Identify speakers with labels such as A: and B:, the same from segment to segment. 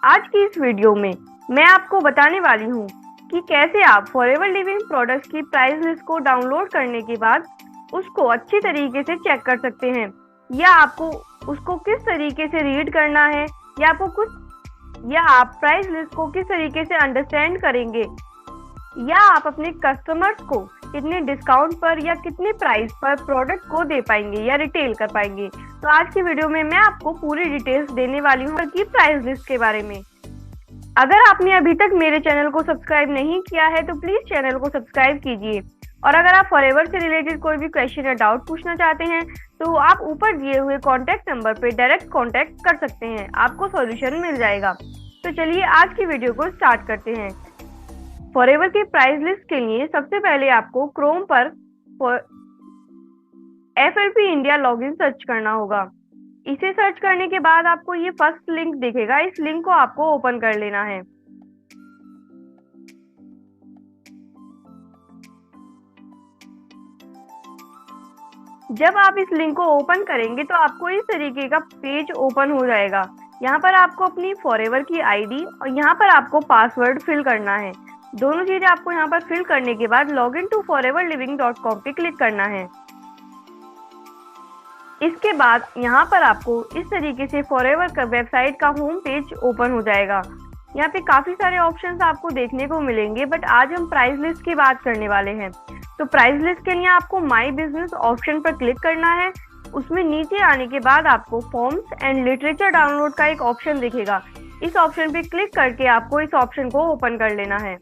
A: आज की इस वीडियो में मैं आपको बताने वाली हूँ कि कैसे आप फॉरएवर लिविंग प्रोडक्ट्स की प्राइस लिस्ट को डाउनलोड करने के बाद उसको अच्छी तरीके से चेक कर सकते हैं, या आपको उसको किस तरीके से रीड करना है, या आप प्राइस लिस्ट को किस तरीके से अंडरस्टैंड करेंगे, या आप अपने कस्टमर्स को कितने डिस्काउंट पर या कितने प्राइस पर प्रोडक्ट को दे पाएंगे या रिटेल कर पाएंगे। तो आज की वीडियो में मैं आपको पूरी डिटेल्स देने वाली हूँ कि प्राइस लिस्ट के बारे में। अगर आपने अभी तक मेरे चैनल को सब्सक्राइब नहीं किया है तो प्लीज चैनल को सब्सक्राइब कीजिए, और अगर आप फॉरएवर से रिलेटेड कोई भी क्वेश्चन या डाउट पूछना चाहते हैं तो आप ऊपर दिए हुए कॉन्टैक्ट नंबर पे डायरेक्ट कॉन्टैक्ट कर सकते हैं, आपको सॉल्यूशन मिल जाएगा। तो चलिए आज की वीडियो को स्टार्ट करते हैं। फॉरएवर की प्राइस लिस्ट के लिए सबसे पहले आपको क्रोम पर FLP इंडिया लॉगिन सर्च करना होगा। इसे सर्च करने के बाद आपको ये फर्स्ट लिंक दिखेगा, इस लिंक को आपको ओपन कर लेना है। जब आप इस लिंक को ओपन करेंगे तो आपको इस तरीके का पेज ओपन हो जाएगा। यहाँ पर आपको अपनी फॉरएवर की आईडी और यहाँ पर आपको पासवर्ड फिल करना है। दोनों चीजें आपको यहाँ पर फिल करने के बाद लॉगिन टू foreverliving.com पे क्लिक करना है। इसके बाद यहाँ पर आपको इस तरीके से फॉरएवर का वेबसाइट का होम पेज ओपन हो जाएगा। यहाँ पे काफी सारे ऑप्शंस आपको देखने को मिलेंगे, बट आज हम प्राइस लिस्ट की बात करने वाले हैं। तो प्राइस लिस्ट के लिए आपको माई बिजनेस ऑप्शन पर क्लिक करना है। उसमें नीचे आने के बाद आपको फॉर्म्स एंड लिटरेचर डाउनलोड का एक ऑप्शन दिखेगा, इस ऑप्शन पे क्लिक करके आपको इस ऑप्शन को ओपन कर लेना है।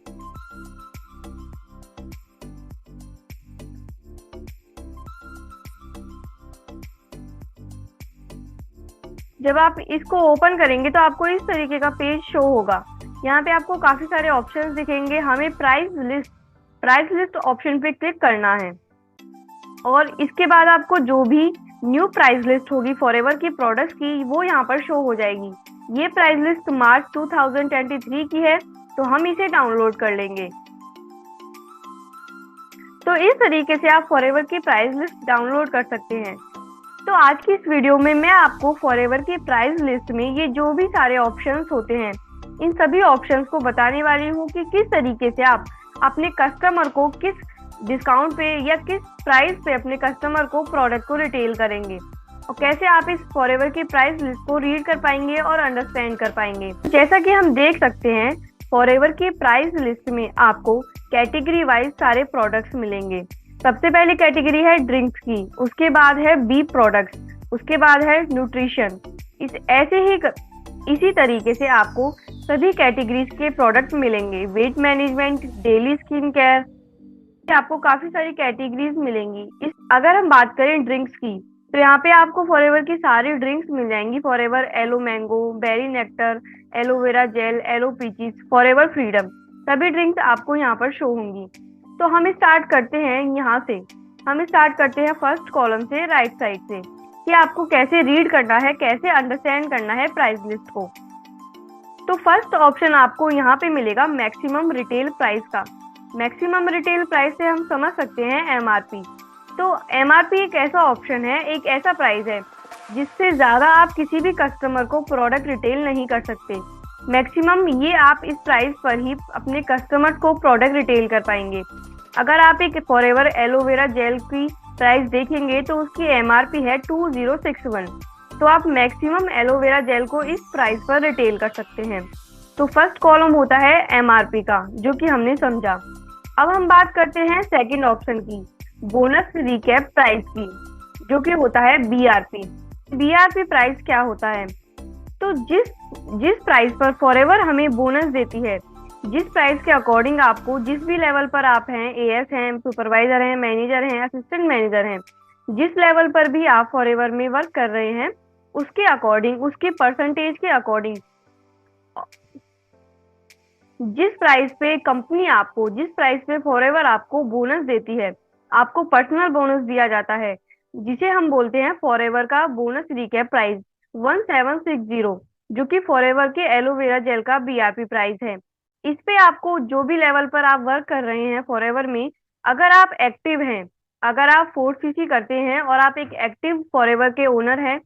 A: जब आप इसको ओपन करेंगे तो आपको इस तरीके का पेज शो होगा। यहाँ पे आपको काफी सारे ऑप्शंस दिखेंगे। हमें प्राइस लिस्ट ऑप्शन पे क्लिक करना है, और इसके बाद आपको जो भी न्यू प्राइस लिस्ट होगी फॉरएवर की प्रोडक्ट्स की वो यहाँ पर शो हो जाएगी। ये प्राइस लिस्ट मार्च 2023 की है, तो हम इसे डाउनलोड कर लेंगे। तो इस तरीके से आप फॉरएवर की प्राइस लिस्ट डाउनलोड कर सकते हैं। तो आज की इस वीडियो में मैं आपको फॉरएवर की प्राइस लिस्ट में ये जो भी सारे ऑप्शंस होते हैं, इन सभी ऑप्शंस को बताने वाली हूँ कि किस तरीके से आप अपने कस्टमर को किस डिस्काउंट पे या किस प्राइस पे अपने कस्टमर को प्रोडक्ट को रिटेल करेंगे, और कैसे आप इस फॉरएवर की प्राइस लिस्ट को रीड कर पाएंगे और अंडरस्टैंड कर पाएंगे। जैसा कि हम देख सकते हैं, फॉरएवर की प्राइस लिस्ट में आपको कैटेगरी वाइज सारे प्रोडक्ट्स मिलेंगे। सबसे पहले कैटेगरी है ड्रिंक्स की, उसके बाद है बी प्रोडक्ट्स, उसके बाद है न्यूट्रिशन। इसी तरीके से आपको सभी कैटेगरीज के प्रोडक्ट मिलेंगे। Weight management, daily skin care, आपको काफी सारी कैटेगरीज मिलेंगी। अगर हम बात करें ड्रिंक्स की, तो यहाँ पे आपको फॉरएवर की सारी ड्रिंक्स मिल जाएंगी। Forever aloe mango, berry nectar, aloe vera gel, aloe peaches, Forever freedom, सभी ड्रिंक्स आपको यहाँ पर शो होंगी। तो हम स्टार्ट करते हैं यहाँ से। हम स्टार्ट करते हैं फर्स्ट कॉलम से, राइट साइड से, कि आपको कैसे रीड करना है, कैसे अंडरस्टैंड करना है प्राइस लिस्ट को। तो फर्स्ट ऑप्शन आपको यहाँ पे मिलेगा मैक्सिमम रिटेल प्राइस का। मैक्सिमम रिटेल प्राइस से हम समझ सकते हैं MRP। तो MRP एक ऐसा ऑप्शन है, एक ऐसा प्राइस है जिससे ज्यादा आप किसी भी कस्टमर को प्रोडक्ट रिटेल नहीं कर सकते। मैक्सिमम ये आप इस प्राइस पर ही अपने कस्टमर को प्रोडक्ट रिटेल कर पाएंगे। अगर आप एक फॉरएवर एलोवेरा जेल की प्राइस देखेंगे तो उसकी MRP है 2061, तो आप मैक्सिमम एलोवेरा जेल को इस प्राइस पर रिटेल कर सकते हैं। तो फर्स्ट कॉलम होता है MRP का, जो कि हमने समझा। अब हम बात करते हैं सेकंड ऑप्शन की, बोनस रिकैप प्राइस की, जो कि होता है BRP। BRP प्राइस क्या होता है? तो जिस प्राइस पर फॉरएवर हमें बोनस देती है, जिस प्राइस के अकॉर्डिंग आपको जिस भी लेवल पर आप हैं, AS हैं, सुपरवाइजर हैं, मैनेजर हैं, असिस्टेंट मैनेजर हैं, जिस लेवल पर भी आप फॉरएवर में वर्क कर रहे हैं, उसके अकॉर्डिंग, उसके परसेंटेज के अकॉर्डिंग, जिस प्राइस पे कंपनी आपको, जिस प्राइस पे फॉरएवर आपको बोनस देती है, आपको पर्सनल बोनस दिया जाता है, जिसे हम बोलते हैं फॉरएवर का बोनस रिकैप प्राइस 1760, जो कि फॉरएवर के एलोवेरा जेल का BRP प्राइस है। इस पे आपको जो भी लेवल पर आप वर्क कर रहे हैं फॉरएवर में, अगर आप एक्टिव हैं, अगर आप 4CC करते हैं और आप एक एक्टिव फॉरएवर के ओनर हैं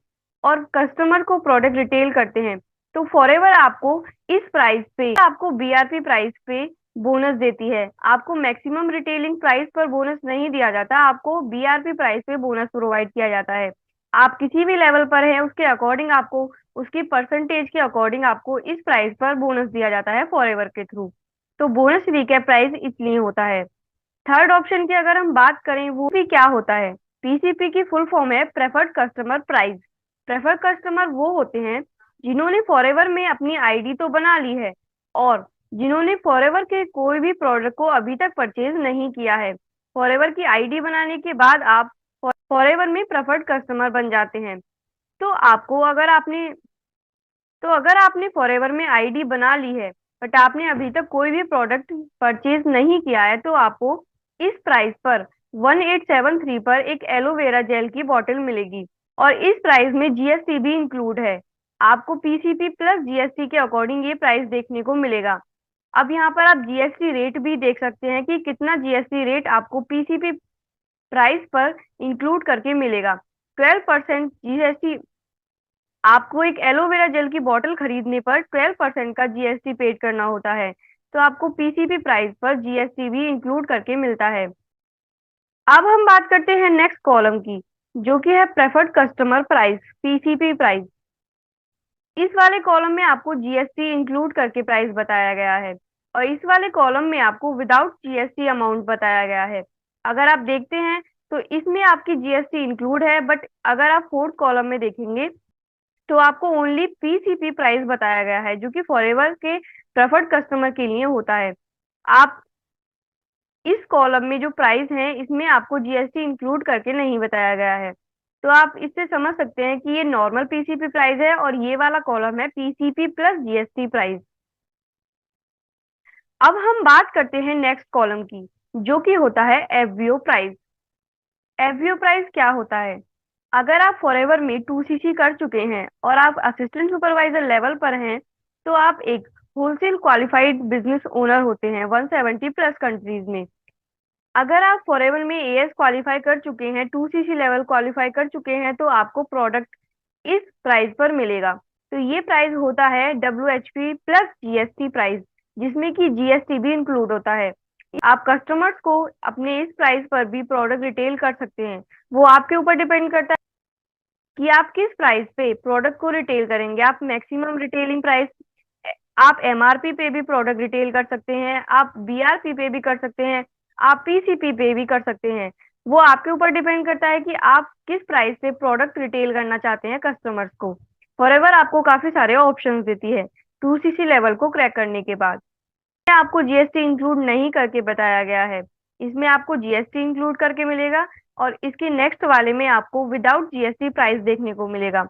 A: और कस्टमर को प्रोडक्ट रिटेल करते हैं, तो फॉरएवर आपको इस प्राइस पे आपको बीआरपी प्राइस पे बोनस देती है। आपको मैक्सिमम रिटेलिंग प्राइस पर बोनस नहीं दिया जाता, आपको बीआरपी प्राइस पे बोनस प्रोवाइड किया जाता है। आप किसी भी लेवल पर हैं उसके अकॉर्डिंग आपको उसकी परसेंटेज के अकॉर्डिंग आपको इस प्राइस पर बोनस दिया जाता है फॉरएवर के थ्रू। तो बोनस रिकैप प्राइस इसलिए होता है। थर्ड ऑप्शन की अगर हम बात करें वो भी क्या होता है, पीसीपी की फुल फॉर्म है preferred customer price. Preferred customer वो होते हैं जिन्होंने फॉरएवर में अपनी आईडी तो बना ली है और जिन्होंने फॉरएवर के कोई भी प्रोडक्ट को अभी तक परचेज नहीं किया है। फॉरएवर की आईडी बनाने के बाद आप फॉरएवर में प्रेफर्ड कस्टमर बन जाते हैं। तो आपको अगर आपने फॉरएवर में आईडी बना ली है बट आपने अभी तक कोई भी प्रोडक्ट परचेज नहीं किया है तो आपको इस प्राइस पर 1873 पर एक एलोवेरा जेल की बॉटल मिलेगी और इस प्राइस में जीएसटी भी इंक्लूड है। आपको पीसीपी प्लस जीएसटी के अकॉर्डिंग ये प्राइस देखने को मिलेगा। अब यहाँ पर आप जीएसटी रेट भी देख सकते हैं कि कितना जीएसटी रेट आपको पीसीपी प्राइस पर इंक्लूड करके मिलेगा। 12% जीएसटी। आपको एक एलोवेरा जेल की बोतल खरीदने पर 12% का जीएसटी पेड करना होता है। तो आपको पीसीपी प्राइस पर जीएसटी भी इंक्लूड करके मिलता है। अब हम बात करते हैं नेक्स्ट कॉलम की, जो कि है preferred customer price, PCP price. इस वाले कॉलम में आपको जीएसटी इंक्लूड करके प्राइस बताया गया है और इस वाले कॉलम में आपको विदाउट जीएसटी अमाउंट बताया गया है। अगर आप देखते हैं तो इसमें आपकी जीएसटी इंक्लूड है, बट अगर आप फोर्थ कॉलम में देखेंगे तो आपको ओनली पीसीपी प्राइस बताया गया है, जो कि फॉरएवर के प्रेफर्ड कस्टमर के लिए होता है। आप इस कॉलम में जो प्राइस है इसमें आपको जीएसटी इंक्लूड करके नहीं बताया गया है। तो आप इससे समझ सकते हैं कि ये नॉर्मल पीसीपी प्राइस है और ये वाला कॉलम है पीसीपी प्लस जीएसटी प्राइस। अब हम बात करते हैं नेक्स्ट कॉलम की, जो कि होता है एफवीओ प्राइस। एफवीओ प्राइस क्या होता है, अगर आप फॉरएवर में 2सीसी कर चुके हैं और आप असिस्टेंट सुपरवाइजर लेवल पर हैं तो आप एक होलसेल क्वालिफाइड बिजनेस ओनर होते हैं 170 प्लस कंट्रीज में। अगर आप फॉरएवर में एएस क्वालिफाई कर चुके हैं, 2सीसी लेवल क्वालिफाई कर चुके हैं तो आपको प्रोडक्ट इस प्राइस पर मिलेगा। तो ये प्राइस होता है डब्ल्यूएचपी प्लस जीएसटी प्राइस, जिसमें कि जीएसटी भी इंक्लूड होता है। आप कस्टमर्स को अपने इस प्राइस पर भी प्रोडक्ट रिटेल कर सकते हैं। वो आपके ऊपर डिपेंड करता है कि आप किस प्राइस पे प्रोडक्ट को रिटेल करेंगे। आप मैक्सिमम रिटेलिंग प्राइस, आप एमआरपी पे भी प्रोडक्ट रिटेल कर सकते हैं, आप बीआरपी पे भी कर सकते हैं, आप पीसीपी पे भी कर सकते हैं। वो आपके ऊपर डिपेंड करता है कि आप किस प्राइस पे प्रोडक्ट रिटेल करना चाहते हैं कस्टमर्स को। फॉरएवर आपको काफी सारे ऑप्शंस देती है 2सीसी लेवल को क्रैक करने के बाद। आपको जीएसटी इंक्लूड नहीं करके बताया गया है, इसमें आपको जीएसटी इंक्लूड करके मिलेगा और इसके नेक्स्ट वाले में आपको विदाउट जीएसटी प्राइस देखने को मिलेगा।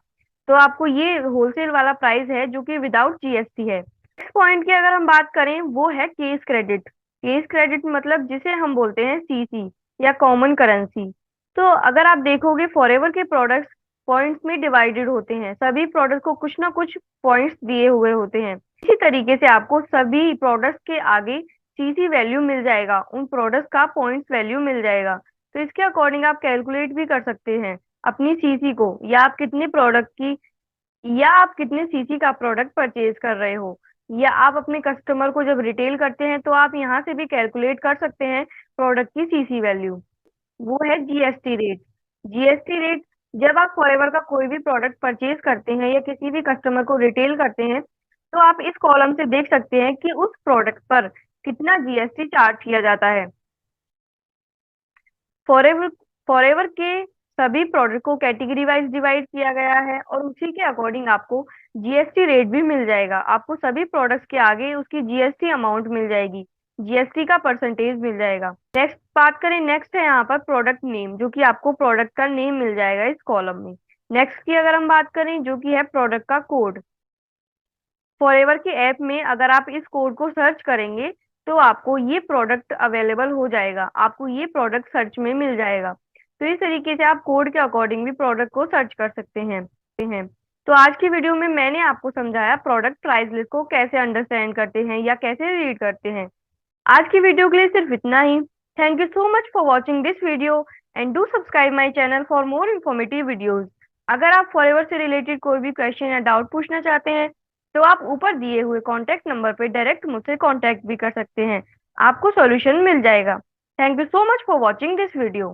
A: तो आपको ये होलसेल वाला प्राइस है जो कि विदाउट जीएसटी है। इस पॉइंट की अगर हम बात करें वो है केस क्रेडिट। केस क्रेडिट मतलब जिसे हम बोलते हैं सीसी या कॉमन करेंसी। तो अगर आप देखोगे फॉरएवर के प्रोडक्ट्स पॉइंट्स में डिवाइडेड होते हैं, सभी प्रोडक्ट को कुछ ना कुछ पॉइंट्स दिए हुए होते हैं। इसी तरीके से आपको सभी प्रोडक्ट्स के आगे सीसी वैल्यू मिल जाएगा, उन प्रोडक्ट्स का पॉइंट्स वैल्यू मिल जाएगा। तो इसके अकॉर्डिंग आप कैलकुलेट भी कर सकते हैं अपनी सीसी को, या आप कितने सीसी का प्रोडक्ट परचेज कर रहे हो, या आप अपने कस्टमर को जब रिटेल करते हैं तो आप यहाँ से भी कैलकुलेट कर सकते हैं प्रोडक्ट की सीसी वैल्यू। वो है जीएसटी रेट। जीएसटी रेट जब आप फॉरएवर का कोई भी प्रोडक्ट परचेज करते हैं या किसी भी कस्टमर को रिटेल करते हैं तो आप इस कॉलम से देख सकते हैं कि उस प्रोडक्ट पर कितना जीएसटी चार्ज किया जाता है। फॉरएवर फॉरएवर के सभी प्रोडक्ट को कैटेगरी वाइज डिवाइड किया गया है और उसी के अकॉर्डिंग आपको जीएसटी रेट भी मिल जाएगा। आपको सभी प्रोडक्ट्स के आगे उसकी जीएसटी अमाउंट मिल जाएगी, जीएसटी का परसेंटेज मिल जाएगा। नेक्स्ट बात करें, नेक्स्ट है यहाँ पर प्रोडक्ट नेम, जो कि आपको प्रोडक्ट का नेम मिल जाएगा इस कॉलम में। नेक्स्ट की अगर हम बात करें जो कि है प्रोडक्ट का कोड। फॉरएवर के ऐप में अगर आप इस कोड को सर्च करेंगे तो आपको ये प्रोडक्ट अवेलेबल हो जाएगा, आपको ये प्रोडक्ट सर्च में मिल जाएगा। तो इस तरीके से आप कोड के अकॉर्डिंग भी प्रोडक्ट को सर्च कर सकते हैं। तो आज की वीडियो में मैंने आपको समझाया प्रोडक्ट प्राइस लिस्ट को कैसे अंडरस्टैंड करते हैं या कैसे रीड करते हैं। आज की वीडियो के लिए सिर्फ इतना ही। Thank you so much for watching this video and do subscribe my channel for more informative videos. अगर आप फॉरएवर से रिलेटेड कोई भी क्वेश्चन या डाउट पूछना चाहते हैं तो आप ऊपर दिए हुए कॉन्टैक्ट नंबर पे डायरेक्ट मुझसे कॉन्टैक्ट भी कर सकते हैं। आपको सॉल्यूशन मिल जाएगा। Thank you so much for watching this video.